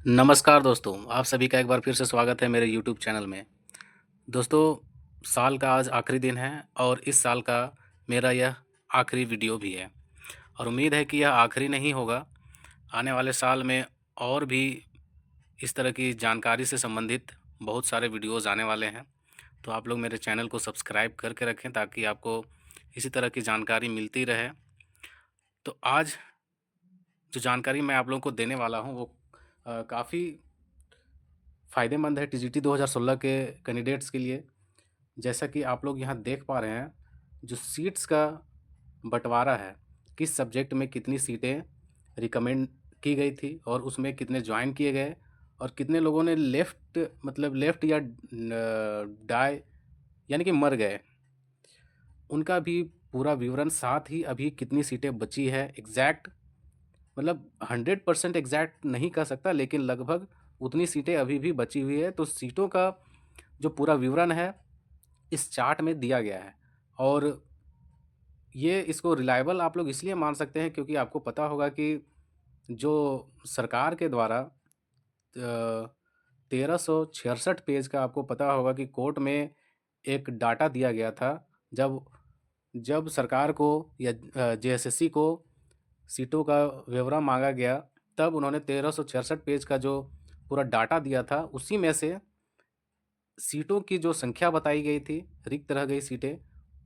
नमस्कार दोस्तों, आप सभी का एक बार फिर से स्वागत है मेरे यूट्यूब चैनल में। दोस्तों, साल का आज आखिरी दिन है और इस साल का मेरा यह आखिरी वीडियो भी है और उम्मीद है कि यह आखिरी नहीं होगा। आने वाले साल में और भी इस तरह की जानकारी से संबंधित बहुत सारे वीडियोज़ आने वाले हैं। तो आप लोग मेरे चैनल को सब्सक्राइब करके रखें ताकि आपको इसी तरह की जानकारी मिलती रहे। तो आज जो जानकारी मैं आप लोगों को देने वाला हूँ वो काफ़ी फ़ायदेमंद है टीजीटी 2016 के कैंडिडेट्स के लिए। जैसा कि आप लोग यहाँ देख पा रहे हैं, जो सीट्स का बँटवारा है, किस सब्जेक्ट में कितनी सीटें रिकमेंड की गई थी और उसमें कितने जॉइन किए गए और कितने लोगों ने लेफ़्ट या डाई यानी कि मर गए। उनका भी पूरा विवरण, साथ ही अभी कितनी सीटें बची है एग्ज़ैक्ट, मतलब 100% एग्ज़ैक्ट नहीं कह सकता, लेकिन लगभग उतनी सीटें अभी भी बची हुई है। तो सीटों का जो पूरा विवरण है, इस चार्ट में दिया गया है और ये इसको रिलायबल आप लोग इसलिए मान सकते हैं क्योंकि आपको पता होगा कि जो सरकार के द्वारा 1366 पेज का आपको पता होगा कि कोर्ट में एक डाटा दिया गया था। जब जब सरकार को या जेएसएससी को सीटों का ब्यौरा माँगा गया, तब उन्होंने 1366 पेज का जो पूरा डाटा दिया था, उसी में से सीटों की जो संख्या बताई गई थी, रिक्त रह गई सीटें,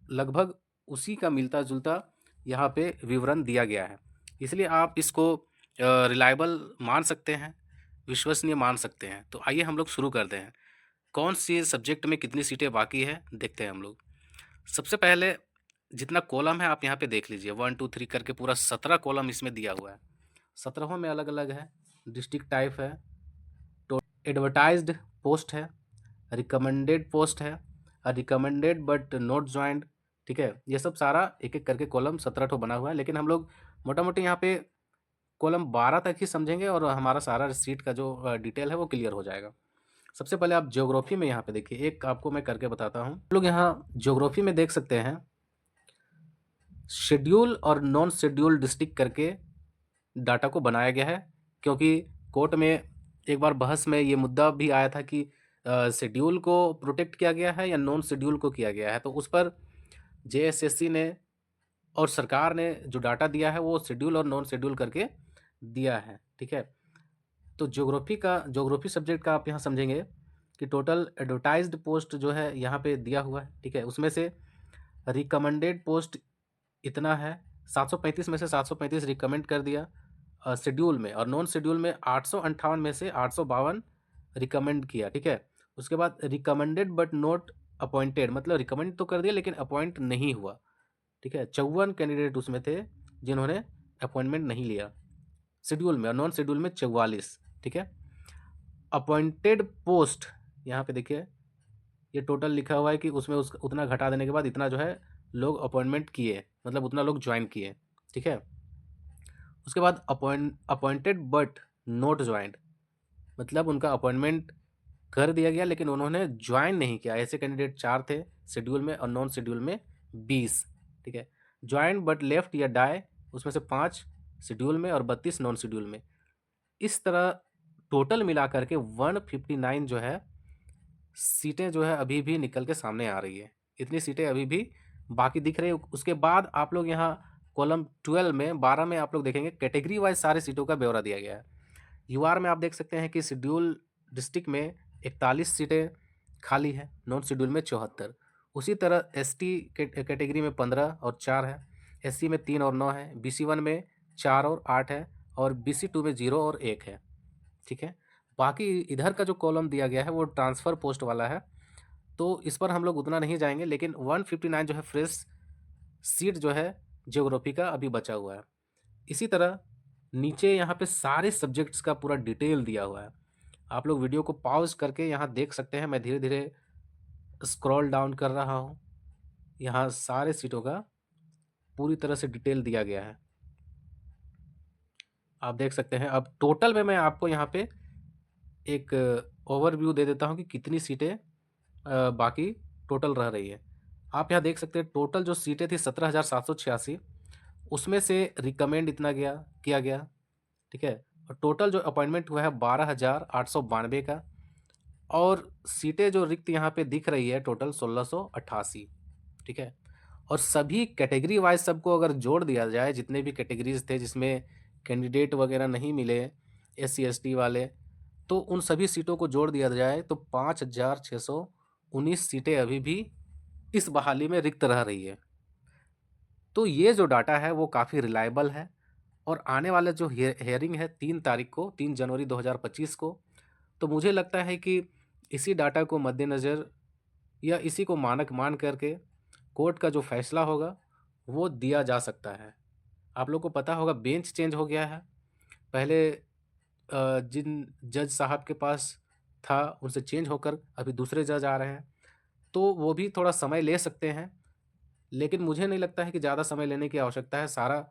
लगभग उसी का मिलता-जुलता यहाँ पे विवरण दिया गया है। इसलिए आप इसको रिलायबल मान सकते हैं, विश्वसनीय मान सकते हैं। तो आइए हम लोग शुरू करते हैं। कौन-सी सब्जेक्ट में कितनी सीटें बाकी हैं, देखते हैं हम लोग। सबसे पहले जितना कॉलम है आप यहाँ पे देख लीजिए, 1, 2, 3 करके पूरा 17 कॉलम इसमें दिया हुआ है। 17 में अलग-अलग है, डिस्ट्रिक्ट टाइप है, तो एडवर्टाइज्ड पोस्ट है, रिकमेंडेड पोस्ट है, रिकमेंडेड बट नॉट जॉइंड, ठीक है? ये सब सारा एक-एक करके कॉलम 17 ठो बना हुआ है, लेकिन हम लोग मोटा-मोटी यहाँ पे कॉलम 12 तक ही समझेंगे और हमारा सारा सीट का जो डिटेल है वो क्लियर हो जाएगा। सबसे पहले आप ज्योग्राफी में यहाँ पे देखिए, एक आपको मैं करके बताता हूँ। हम लोग यहाँ ज्योग्राफी में देख सकते हैं, शेड्यूल और नॉन शेड्यूल डिस्ट्रिक्ट करके डाटा को बनाया गया है, क्योंकि कोर्ट में एक बार बहस में ये मुद्दा भी आया था कि शेड्यूल को प्रोटेक्ट किया गया है या नॉन शेड्यूल को किया गया है। तो उस पर जेएसएससी ने और सरकार ने जो डाटा दिया है वो शेड्यूल और नॉन शेड्यूल करके दिया है, ठीक है? तो ज्योग्राफी सब्जेक्ट का आप यहाँ समझेंगे कि टोटल एडवर्टाइज्ड पोस्ट जो है यहाँ पे दिया हुआ है, ठीक है? उसमें से रिकमेंडेड पोस्ट इतना है, 735 में से 735 रिकमेंड कर दिया शेड्यूल में, और नॉन शेड्यूल में 858 में से 852 रिकमेंड किया, ठीक है? उसके बाद रिकमेंडेड बट नॉट अपॉइंटेड, मतलब रिकमेंड तो कर दिया लेकिन अपॉइंट नहीं हुआ, ठीक है? 54 कैंडिडेट उसमें थे जिन्होंने अपॉइंटमेंट नहीं लिया शेड्यूल में, और नॉन शेड्यूल में 44, ठीक है? अपॉइंटेड पोस्ट यहाँ पे देखिए, ये टोटल लिखा हुआ है कि उसमें उतना घटा देने के बाद इतना जो है लोग अपॉइंटमेंट किए, मतलब उतना लोग ज्वाइन किए, ठीक है? उसके बाद अपॉइंटेड बट नॉट ज्वाइंट, मतलब उनका अपॉइंटमेंट कर दिया गया लेकिन उन्होंने ज्वाइन नहीं किया। ऐसे कैंडिडेट 4 थे शेड्यूल में, और नॉन शेड्यूल में 20, ठीक है? ज्वाइन बट लेफ्ट या डाई, उसमें से 5 शेड्यूल में और 32 नॉन शेड्यूल में। इस तरह टोटल मिला करके 159 जो है सीटें जो है अभी भी निकल के सामने आ रही है। इतनी सीटें अभी भी बाकी दिख रही है। उसके बाद आप लोग यहाँ कॉलम 12 में 12 में आप लोग देखेंगे कैटेगरी वाइज सारे सीटों का ब्यौरा दिया गया है। यूआर में आप देख सकते हैं कि शेड्यूल डिस्ट्रिक्ट में 41 सीटें खाली है, नॉन शेड्यूल में 74। उसी तरह एसटी कैटेगरी में 15 और 4 है, एससी में 3 और 9 है, बीसी 1 में 4 और 8 है, और बीसी 2 में 0 और 1 है, ठीक है? बाकी इधर का जो कॉलम दिया गया है वो ट्रांसफ़र पोस्ट वाला है, तो इस पर हम लोग उतना नहीं जाएँगे, लेकिन 159 जो है फ्रेश सीट जो है ज्योग्राफी का अभी बचा हुआ है। इसी तरह नीचे यहाँ पे सारे सब्जेक्ट्स का पूरा डिटेल दिया हुआ है। आप लोग वीडियो को पॉज़ करके यहाँ देख सकते हैं, मैं धीरे-धीरे स्क्रॉल डाउन कर रहा हूँ। यहाँ सारे सीटों का पूरी तरह से डिटेल दिया गया है। आप देख सकते हैं। अब टोटल में मैं आपको यहाँ पे एक ओवरव्यू दे देता हूँ कि कितनी सीटें बाकी टोटल रह रही है। आप यहाँ देख सकते हैं टोटल जो सीटें थी 17,786, उसमें से रिकमेंड इतना किया गया, ठीक है? टोटल जो अपॉइंटमेंट हुआ है 12,892 का, और सीटें जो रिक्त यहाँ पे दिख रही है टोटल 1688। ठीक है। और सभी कैटेगरी वाइज सबको अगर जोड़ दिया जाए, जितने भी कैटेगरीज थे जिसमें कैंडिडेट वगैरह नहीं मिले, SC ST वाले, तो उन सभी सीटों को जोड़ दिया जाए तो 5,619 सीटें अभी भी इस बहाली में रिक्त रह रही है। तो ये जो डाटा है वो काफ़ी रिलायबल है, और आने वाला जो हेयरिंग है 3 तारीख को, 3 जनवरी 2025 को, तो मुझे लगता है कि इसी डाटा को मद्देनज़र या इसी को मानक मान करके कोर्ट का जो फैसला होगा वो दिया जा सकता है। आप लोग को पता होगा बेंच चेंज हो गया है। पहले जिन जज साहब के पास था उनसे चेंज होकर अभी दूसरे जज आ रहे हैं, तो वो भी थोड़ा समय ले सकते हैं, लेकिन मुझे नहीं लगता है कि ज़्यादा समय लेने की आवश्यकता है। सारा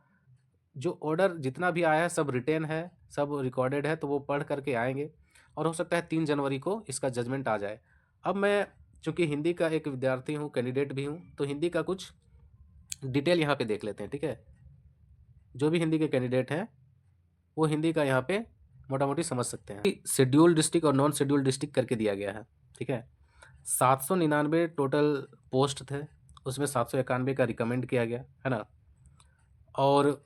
जो ऑर्डर जितना भी आया है सब रिटेन है, सब रिकॉर्डेड है, तो वो पढ़ करके आएँगे और हो सकता है 3 जनवरी को इसका जजमेंट आ जाए। अब मैं चूँकि हिंदी का एक विद्यार्थी हूँ, कैंडिडेट भी हूँ, तो हिंदी का कुछ डिटेल यहाँ पे देख लेते हैं, ठीक है? जो भी हिंदी के कैंडिडेट हैं, वो हिंदी का यहाँ पे मोटा-मोटी समझ सकते हैं। शेड्यूल्ड डिस्ट्रिक्ट और नॉन शेड्यूल्ड डिस्ट्रिक्ट करके दिया गया है, ठीक है? 799 टोटल पोस्ट थे, उसमें 791 का रिकमेंड किया गया, है ना? और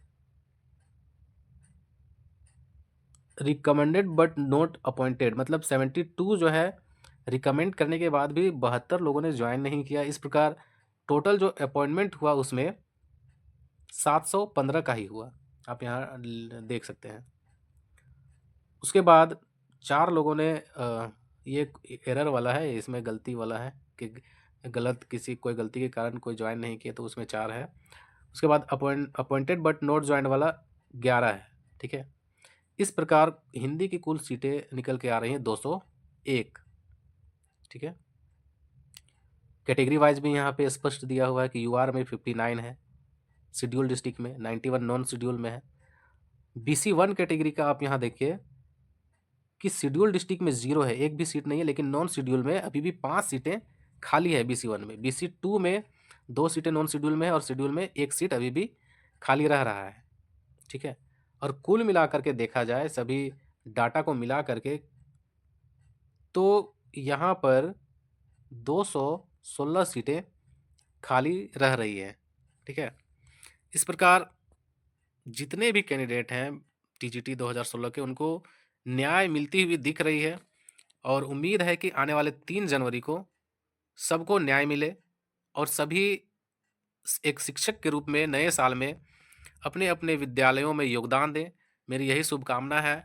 रिकमेंडेड बट नॉट अपॉइंटेड, मतलब 72 जो है रिकमेंड करने के बाद भी 72 लोगों ने ज्वाइन नहीं किया। इस प्रकार टोटल जो अपॉइंटमेंट हुआ उसमें 715 का ही हुआ, आप यहाँ देख सकते हैं। उसके बाद 4 लोगों ने ये एरर वाला है, इसमें गलती वाला है कि गलत किसी कोई गलती के कारण कोई ज्वाइन नहीं किया, तो उसमें 4 है। उसके बाद अपॉइंटेड बट नॉट ज्वाइन वाला 11 है, ठीक है। इस प्रकार हिंदी की कुल सीटें निकल के आ रही हैं 201, ठीक है। कैटेगरी वाइज भी यहाँ पे स्पष्ट दिया हुआ है कि यूआर में 59 है, शेड्यूल डिस्ट्रिक्ट में 91 नॉन शेड्यूल में है। BC1 कैटेगरी का आप यहाँ देखिए कि शेड्यूल डिस्ट्रिक्ट में 0 है, एक भी सीट नहीं है, लेकिन नॉन शेड्यूल में अभी भी 5 सीटें खाली है BC1 में। BC2 में 2 सीटें नॉन शेड्यूल में है, और शेड्यूल में 1 सीट अभी भी खाली रह रहा है, ठीक है। और कुल मिला करके देखा जाए सभी डाटा को मिला करके, तो यहाँ पर 216 सीटें खाली रह रही है, ठीक है। इस प्रकार जितने भी कैंडिडेट हैं TGT 2016 के, उनको न्याय मिलती हुई दिख रही है, और उम्मीद है कि आने वाले 3 जनवरी को सबको न्याय मिले और सभी एक शिक्षक के रूप में नए साल में अपने अपने विद्यालयों में योगदान दें। मेरी यही शुभकामना है।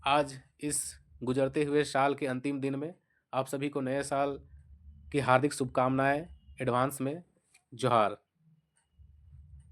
आज इस गुजरते हुए साल के अंतिम दिन में आप सभी को नए साल की हार्दिक शुभकामनाएं एडवांस में। जोहार।